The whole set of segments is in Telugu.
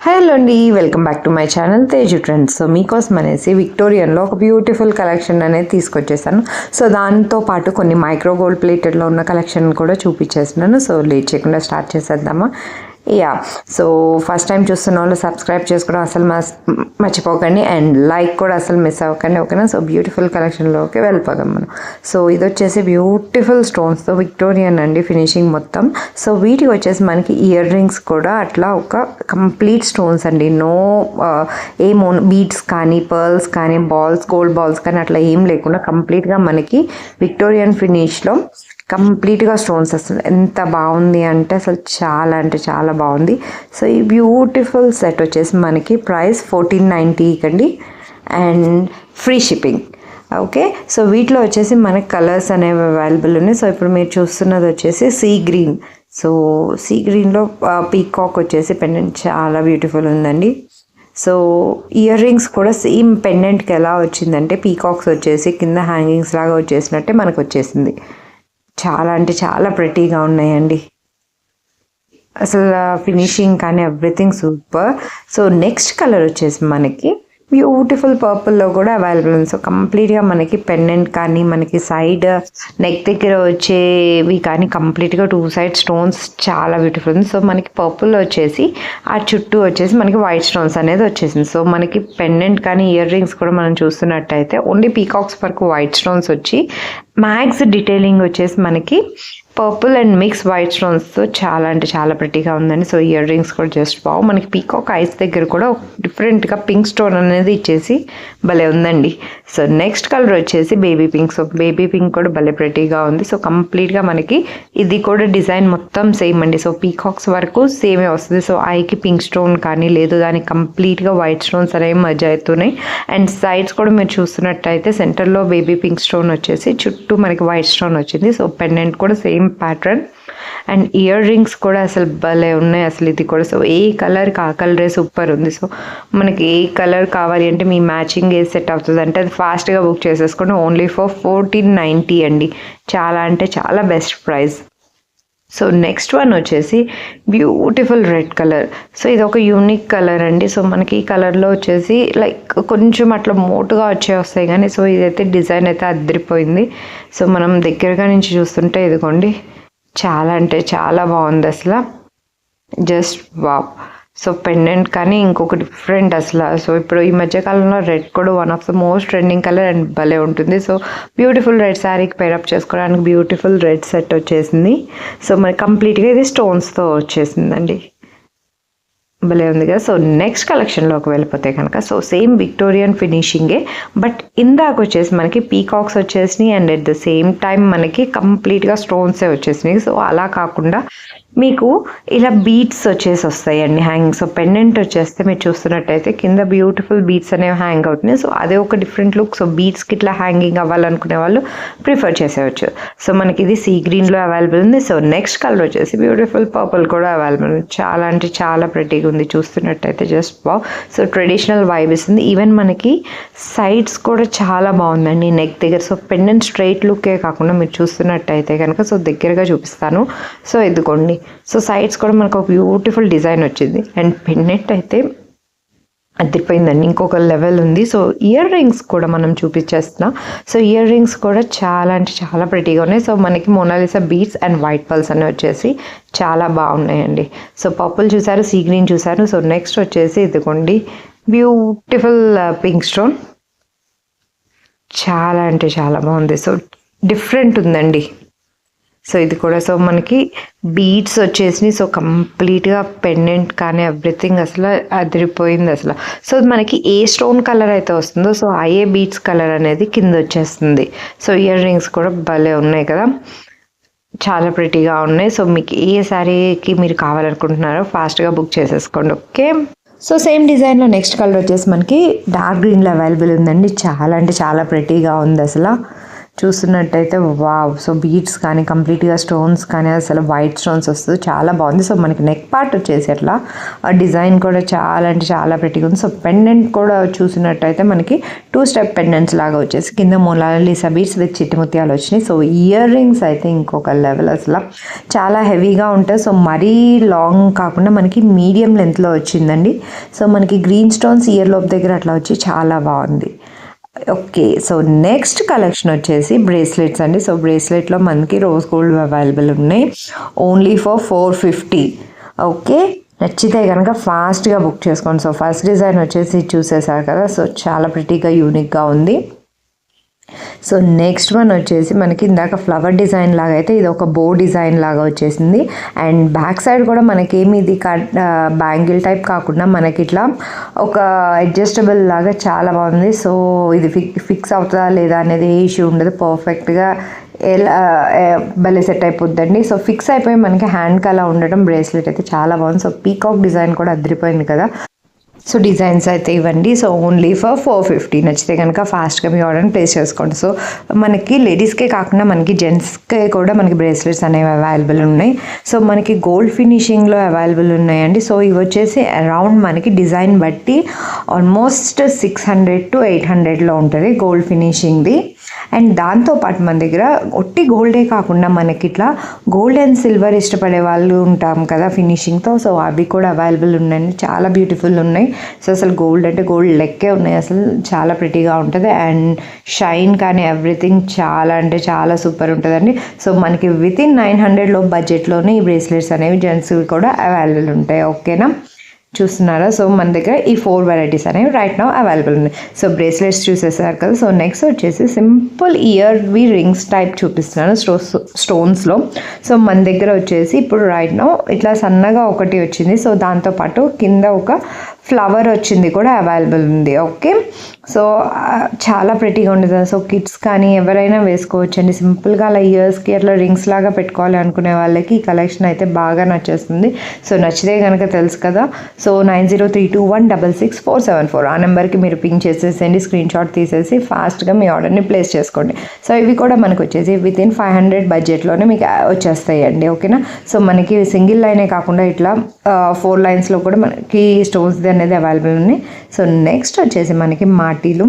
హలో అండి, welcome back to my channel Teju trends. So మీకోసం అనేసి విక్టోరియన్లో ఒక బ్యూటిఫుల్ కలెక్షన్ అనేది తీసుకొచ్చేసాను. సో దాంతో పాటు కొన్ని మైక్రో గోల్డ్ ప్లేటెడ్లో ఉన్న కలెక్షన్ కూడా చూపించేస్తున్నాను. సో లేట్ చేయకుండా స్టార్ట్ చేసేద్దామా? సో ఫస్ట్ టైం చూస్తున్న వాళ్ళు సబ్స్క్రైబ్ చేసుకోవడం అసలు మర్చిపోకండి, అండ్ లైక్ కూడా అసలు మిస్ అవ్వకండి, ఓకేనా? సో బ్యూటిఫుల్ కలెక్షన్లోకి వెళ్ళిపోదాం మనం. సో ఇది వచ్చేసి బ్యూటిఫుల్ స్టోన్స్తో విక్టోరియన్ అండి ఫినిషింగ్ మొత్తం. సో వీటికి వచ్చేసి మనకి ఇయర్ రింగ్స్ కూడా అట్లా ఒక కంప్లీట్ స్టోన్స్ అండి. నో ఏమో బీడ్స్ కానీ పర్ల్స్ కానీ బాల్స్ గోల్డ్ బాల్స్ కానీ అట్లా ఏం లేకుండా కంప్లీట్గా మనకి విక్టోరియన్ ఫినిష్లో కంప్లీట్గా స్టోన్స్ వస్తుంది. ఎంత బాగుంది అంటే అసలు చాలా బాగుంది. సో ఈ బ్యూటిఫుల్ సెట్ వచ్చేసి మనకి ప్రైస్ 1490 కండి, and free shipping. Okay, so వీటిలో వచ్చేసి మనకి కలర్స్ అనేవి అవైలబుల్ ఉన్నాయి. సో ఇప్పుడు మీరు చూస్తున్నది వచ్చేసి సీ గ్రీన్. సో సీ గ్రీన్లో పీకాక్ వచ్చేసి పెండెంట్ చాలా బ్యూటిఫుల్ ఉందండి. సో ఇయర్ రింగ్స్ కూడా సేమ్ పెండెంట్కి ఎలా వచ్చిందంటే పీకాక్స్ వచ్చేసి కింద హ్యాంగింగ్స్ లాగా వచ్చేసినట్టే మనకు వచ్చేసింది. చాలా అంటే చాలా ప్రెటీగా ఉన్నాయండి. అసలు ఫినిషింగ్ కానీ everything super. So next colour వచ్చేసి మనకి బ్యూటిఫుల్ పర్పుల్లో కూడా అవైలబుల్ ఉంది. సో కంప్లీట్గా మనకి పెండెంట్ కానీ మనకి సైడ్ నెక్ దగ్గర వచ్చేవి కానీ కంప్లీట్గా 2 సైడ్ స్టోన్స్ చాలా బ్యూటిఫుల్ ఉంది. సో మనకి పర్పుల్లో వచ్చేసి ఆ చుట్టూ వచ్చేసి మనకి వైట్ స్టోన్స్ అనేది వచ్చేసింది. సో మనకి పెండెంట్ కానీ ఇయర్ రింగ్స్ కూడా మనం చూస్తున్నట్టయితే ఓన్లీ పీకాక్స్ వరకు వైట్ స్టోన్స్ వచ్చి మ్యాక్స్ డీటెయిలింగ్ వచ్చేసి మనకి పర్పుల్ అండ్ మిక్స్ వైట్ స్టోన్స్తో చాలా అంటే చాలా ప్రెటీగా ఉందండి. సో ఇయర్ రింగ్స్ కూడా జస్ట్ బాగు. మనకి పీకాక్ ఐస్ దగ్గర కూడా డిఫరెంట్గా పింక్ స్టోన్ అనేది ఇచ్చేసి భలే ఉందండి. సో నెక్స్ట్ కలర్ వచ్చేసి baby pink. So baby pink కూడా భలే ప్రెటీగా ఉంది. సో కంప్లీట్గా మనకి ఇది కూడా డిజైన్ మొత్తం సేమ్ అండి. సో పీకాక్స్ వరకు సేమే వస్తుంది. సో ఐకి పింక్ స్టోన్ కానీ లేదు, దానికి కంప్లీట్గా వైట్ స్టోన్స్ అనేవి మధ్య అవుతున్నాయి. అండ్ సైడ్స్ కూడా మీరు చూస్తున్నట్టయితే సెంటర్లో బేబీ పింక్ స్టోన్ వచ్చేసి చుట్టూ మనకి వైట్ స్టోన్ వచ్చింది. సో పెండెంట్ కూడా same pattern, and ear rings కూడా అసలు భలే ఉన్నాయి అసలు ఇది కూడా. సో ఏ కలర్కి ఆ కలరే సూపర్ ఉంది. సో మనకి ఏ కలర్ కావాలి అంటే మీ మ్యాచింగ్ ఏ సెట్ అవుతుంది అంటే అది ఫాస్ట్గా బుక్ చేసేసుకోండి. ఓన్లీ ఫర్ 1490 అండి. చాలా అంటే చాలా best price. So next one వచ్చేసి బ్యూటిఫుల్ రెడ్ కలర్. సో ఇది ఒక యూనిక్ కలర్ అండి. సో మనకి ఈ కలర్లో వచ్చేసి లైక్ కొంచెం అట్లా మోటుగా వస్తాయి కానీ సో ఇదైతే డిజైన్ అయితే అదిరిపోయింది. సో మనం దగ్గరగా నుంచి చూస్తుంటే ఇదిగోండి చాలా అంటే చాలా బాగుంది అసలు, జస్ట్ వావ్. సో పెండెంట్ కానీ ఇంకొక డిఫరెంట్ అసలు. సో ఇప్పుడు ఈ మధ్యకాలంలో రెడ్ కూడా one of the most trending colour and భలే ఉంటుంది. సో బ్యూటిఫుల్ రెడ్ శారీకి పేరప్ చేసుకోవడానికి బ్యూటిఫుల్ రెడ్ సెట్ వచ్చేసింది. సో మరి కంప్లీట్గా ఇది స్టోన్స్తో వచ్చేసిందండి, భలే ఉంది కదా. సో నెక్స్ట్ కలెక్షన్లోకి వెళ్ళిపోతే కనుక సో సేమ్ విక్టోరియన్ ఫినిషింగే, బట్ ఇందాక వచ్చేసి మనకి పీకాక్స్ వచ్చేసినాయి and at the same time మనకి కంప్లీట్గా స్టోన్సే వచ్చేసినాయి. సో అలా కాకుండా మీకు ఇలా బీడ్స్ వచ్చేసి వస్తాయండి హ్యాంగింగ్. సో పెండెంట్ వచ్చేస్తే మీరు చూస్తున్నట్టయితే కింద బ్యూటిఫుల్ బీడ్స్ అనేవి హ్యాంగ్ అవుతున్నాయి. సో అదే ఒక డిఫరెంట్ లుక్. సో బీడ్స్కి ఇట్లా హ్యాంగింగ్ అవ్వాలనుకునే వాళ్ళు ప్రిఫర్ చేసేవచ్చు. సో మనకి ఇది సీ గ్రీన్లో అవైలబుల్ ఉంది. సో నెక్స్ట్ కలర్ వచ్చేసి బ్యూటిఫుల్ పర్పుల్ కూడా అవైలబుల్ ఉంది. చాలా అంటే చాలా ప్రెటీగా ఉంది చూస్తున్నట్టయితే, జస్ట్ బావ్. సో ట్రెడిషనల్ వైబ్ ఇస్తుంది. ఈవెన్ మనకి సైడ్స్ కూడా చాలా బాగుందండి నెక్ దగ్గర. సో పెండెంట్ స్ట్రైట్ లుక్కే కాకుండా మీరు చూస్తున్నట్టయితే కనుక సో దగ్గరగా చూపిస్తాను. సో ఇదిగోండి, సో సైడ్స్ కూడా మనకు ఒక బ్యూటిఫుల్ డిజైన్ వచ్చింది అండ్ పెండెంట్ అయితే అదిరిపోయిందండి, ఇంకొక లెవెల్ ఉంది. సో ఇయర్ రింగ్స్ కూడా మనం చూపించేస్తున్నాం. సో ఇయర్ రింగ్స్ కూడా చాలా అంటే చాలా ప్రెటీగా ఉన్నాయి. సో మనకి Mona Lisa beads and white pearls అనేవి వచ్చేసి చాలా బాగున్నాయండి. సో పర్పుల్ చూసారు, సీ గ్రీన్ చూసారు. సో నెక్స్ట్ వచ్చేసి ఇదిగోండి బ్యూటిఫుల్ పింక్ స్టోన్, చాలా అంటే చాలా బాగుంది. సో డిఫరెంట్ ఉందండి. సో ఇది కూడా సో మనకి బీడ్స్ వచ్చేసి సో కంప్లీట్గా పెండెంట్ కానీ ఎవ్రీథింగ్ అసలు అదిరిపోయింది అసలు. సో మనకి ఏ స్టోన్ కలర్ అయితే వస్తుందో సో అయ్యే బీడ్స్ కలర్ అనేది కింద వచ్చేస్తుంది. సో ఇయర్ రింగ్స్ కూడా భలే ఉన్నాయి కదా, చాలా ప్రెటీగా ఉన్నాయి. సో మీకు ఏ శారీకి మీరు కావాలనుకుంటున్నారో ఫాస్ట్గా బుక్ చేసేసుకోండి, ఓకే. సో సేమ్ డిజైన్లో నెక్స్ట్ కలర్ వచ్చేసి మనకి డార్క్ గ్రీన్లో అవైలబుల్ ఉందండి. చాలా అంటే చాలా ప్రెటీగా ఉంది అసలు, చూస్తున్నట్టయితే వావ్! సో బీడ్స్ కానీ కంప్లీట్‌గా స్టోన్స్ కానీ అసలు వైట్ స్టోన్స్ వస్తుంది. చాలా బాగుంది. సో మనకి నెక్ పార్ట్ వచ్చేసి అట్లా డిజైన్ కూడా చాలా అంటే చాలా ప్రిటీగా ఉంది. సో పెండెంట్ కూడా చూసినట్టయితే మనకి 2 స్టెప్ పెండెంట్స్ లాగా వచ్చేసి కింద మొనాలిసా బీడ్స్ విత్ చిట్టి ముత్యాలు వచ్చినాయి. సో ఇయర్ రింగ్స్ అయితే ఇంకొక లెవెల్ అసలు చాలా హెవీగా ఉంటాయి. సో మరీ లాంగ్ కాకుండా మనకి మీడియం లెంత్లో వచ్చిందండి. సో మనకి గ్రీన్ స్టోన్స్ ఇయర్ లోప్ దగ్గర అట్లా వచ్చి చాలా బాగుంది. ఓకే. సో నెక్స్ట్ కలెక్షన్ వచ్చేసి బ్రేస్లెట్స్ అండి. సో బ్రేస్లెట్లో మనకి రోజ్ గోల్డ్ అవైలబుల్ ఉన్నాయి. Only for 450. ఓకే. నచ్చితే కనుక ఫాస్ట్గా బుక్ చేసుకోండి. సో ఫస్ట్ డిజైన్ వచ్చేసి చూసేసారు కదా. సో చాలా ప్రిటీగా యూనిక్గా ఉంది. సో నెక్స్ట్ వన్ వచ్చేసి మనకి ఇందాక ఫ్లవర్ డిజైన్ లాగా అయితే ఇది ఒక బో డిజైన్ లాగా వచ్చేసింది. అండ్ బ్యాక్ సైడ్ కూడా మనకేమి ఇది బ్యాంగిల్ టైప్ కాకుండా మనకి ఇట్లా ఒక అడ్జస్టబుల్ లాగా చాలా బాగుంది. సో ఇది ఫిక్స్ అవుతుందా లేదా అనేది ఏ ఇష్యూ ఉండదు. పర్ఫెక్ట్గా ఎలా భలే సెట్ అయిపోద్దండి. సో ఫిక్స్ అయిపోయి మనకి హ్యాండ్కి అలా ఉండటం బ్రేస్లెట్ అయితే చాలా బాగుంది. సో పీకాక్ డిజైన్ కూడా అదిరిపోయింది కదా. సో డిజైన్స్ అయితే ఇవ్వండి. So only for 450. నచ్చితే కనుక ఫాస్ట్గా మీ ఆర్డర్ని ప్లేస్ చేసుకోండి. సో మనకి లేడీస్కే కాకుండా మనకి జెంట్స్కే కూడా మనకి బ్రేస్లెట్స్ అనేవి అవైలబుల్ ఉన్నాయి. సో మనకి గోల్డ్ ఫినిషింగ్లో అవైలబుల్ ఉన్నాయండి. సో ఇవి వచ్చేసి అరౌండ్ మనకి డిజైన్ బట్టి ఆల్మోస్ట్ 600 to 800లో ఉంటుంది గోల్డ్ ఫినిషింగ్ది. అండ్ దాంతోపాటు మన దగ్గర ఒట్టి గోల్డే కాకుండా మనకి ఇట్లా గోల్డ్ అండ్ సిల్వర్ ఇష్టపడే వాళ్ళు ఉంటాం కదా ఫినిషింగ్తో. సో అవి కూడా అవైలబుల్ ఉన్నాయండి. చాలా బ్యూటిఫుల్ ఉన్నాయి. సో అసలు గోల్డ్ అంటే గోల్డ్ లెక్కే ఉన్నాయి. అసలు చాలా ప్రిటీగా ఉంటుంది. అండ్ షైన్ కానీ ఎవ్రీథింగ్ చాలా అంటే చాలా సూపర్ ఉంటుందండి. సో మనకి వితిన్ 900 బడ్జెట్లోనే ఈ బ్రేస్లెట్స్ అనేవి జెంట్స్ కూడా అవైలబుల్ ఉంటాయి. ఓకేనా, చూస్తున్నారా. సో మన దగ్గర ఈ 4 వెరైటీస్ అనేవి రైట్ నౌ అవైలబుల్ ఉన్నాయి. సో బ్రేస్లెట్స్ చూసేసారు కదా. సో నెక్స్ట్ వచ్చేసి సింపుల్ ఇయర్వి రింగ్స్ టైప్ చూపిస్తున్నాను స్టోన్స్లో. సో మన దగ్గర వచ్చేసి ఇప్పుడు రైట్ నౌ ఇట్లా సన్నగా ఒకటి వచ్చింది. సో దాంతోపాటు కింద ఒక ఫ్లవర్ వచ్చింది కూడా అవైలబుల్ ఉంది. ఓకే. సో చాలా ప్రిటీగా ఉంటుంది. సో కిడ్స్ కానీ ఎవరైనా వేసుకోవచ్చండి. సింపుల్గా అలా ఇయర్స్కి అట్లా రింగ్స్ లాగా పెట్టుకోవాలి అనుకునే వాళ్ళకి ఈ కలెక్షన్ అయితే బాగా నచ్చేస్తుంది. సో నచ్చితే కనుక తెలుసు కదా. సో 9032166474 ఆ నెంబర్కి మీరు పింక్ చేసేసేయండి. స్క్రీన్ షాట్ తీసేసి ఫాస్ట్గా మీ ఆర్డర్ని ప్లేస్ చేసుకోండి. సో ఇవి కూడా మనకు వచ్చేసి వితిన్ 500 బడ్జెట్లోనే మీకు వచ్చేస్తాయండి. ఓకేనా. సో మనకి సింగిల్ లైనే కాకుండా ఇట్లా 4 లైన్స్లో కూడా మనకి స్టోన్స్ అనేది అవైలబుల్ ఉన్నాయి. సో నెక్స్ట్ వచ్చేసి మనకి మాటీలు.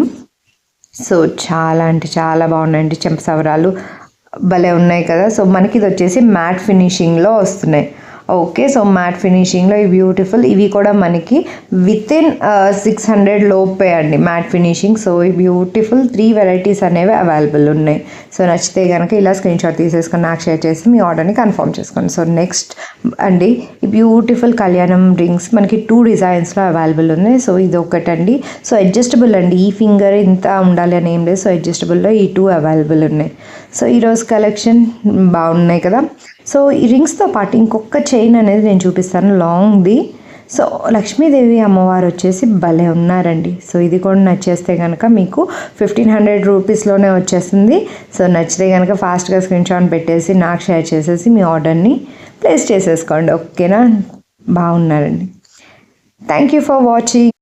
సో చాలా అంటే చాలా బాగున్నాయండి. చెంపసవరాలు భలే ఉన్నాయి కదా. సో మనకి ఇది వచ్చేసి మ్యాట్ ఫినిషింగ్లో వస్తున్నాయి. ఓకే. సో మ్యాట్ ఫినిషింగ్లో ఈ బ్యూటిఫుల్ ఇవి కూడా మనకి వితిన్ 600 లోపే అండి మ్యాట్ ఫినిషింగ్. సో ఈ బ్యూటిఫుల్ 3 వెరైటీస్ అనేవి అవైలబుల్ ఉన్నాయి. సో నచ్చితే కనుక ఇలా స్క్రీన్ షాట్ తీసేసుకొని నాకు షేర్ చేసి మీ ఆర్డర్ని కన్ఫర్మ్ చేసుకోండి. సో నెక్స్ట్ అండి ఈ బ్యూటిఫుల్ కళ్యాణం రింగ్స్ మనకి 2 డిజైన్స్లో అవైలబుల్ ఉన్నాయి. సో ఇది ఒకటండి. సో అడ్జస్టబుల్ అండి. ఈ ఫింగర్ ఇంత ఉండాలి అని ఏం లేదు. సో అడ్జస్టబుల్లో ఈ 2 అవైలబుల్ ఉన్నాయి. సో ఈరోజు కలెక్షన్ బాగున్నాయి కదా. సో ఈ రింగ్స్తో పాటు ఇంకొక చైన్ అనేది నేను చూపిస్తాను లాంగ్ది. సో లక్ష్మీదేవి అమ్మవారు వచ్చేసి భలే ఉన్నారండి. సో ఇది కూడా నచ్చేస్తే కనుక మీకు 1500 రూపీస్లోనే వచ్చేస్తుంది. సో నచ్చితే కనుక ఫాస్ట్గా స్క్రీన్ షాట్ పెట్టేసి నాకు షేర్ చేసేసి మీ ఆర్డర్ని ప్లేస్ చేసేసుకోండి. ఓకేనా, బాగున్నారండి. Thank you for watching.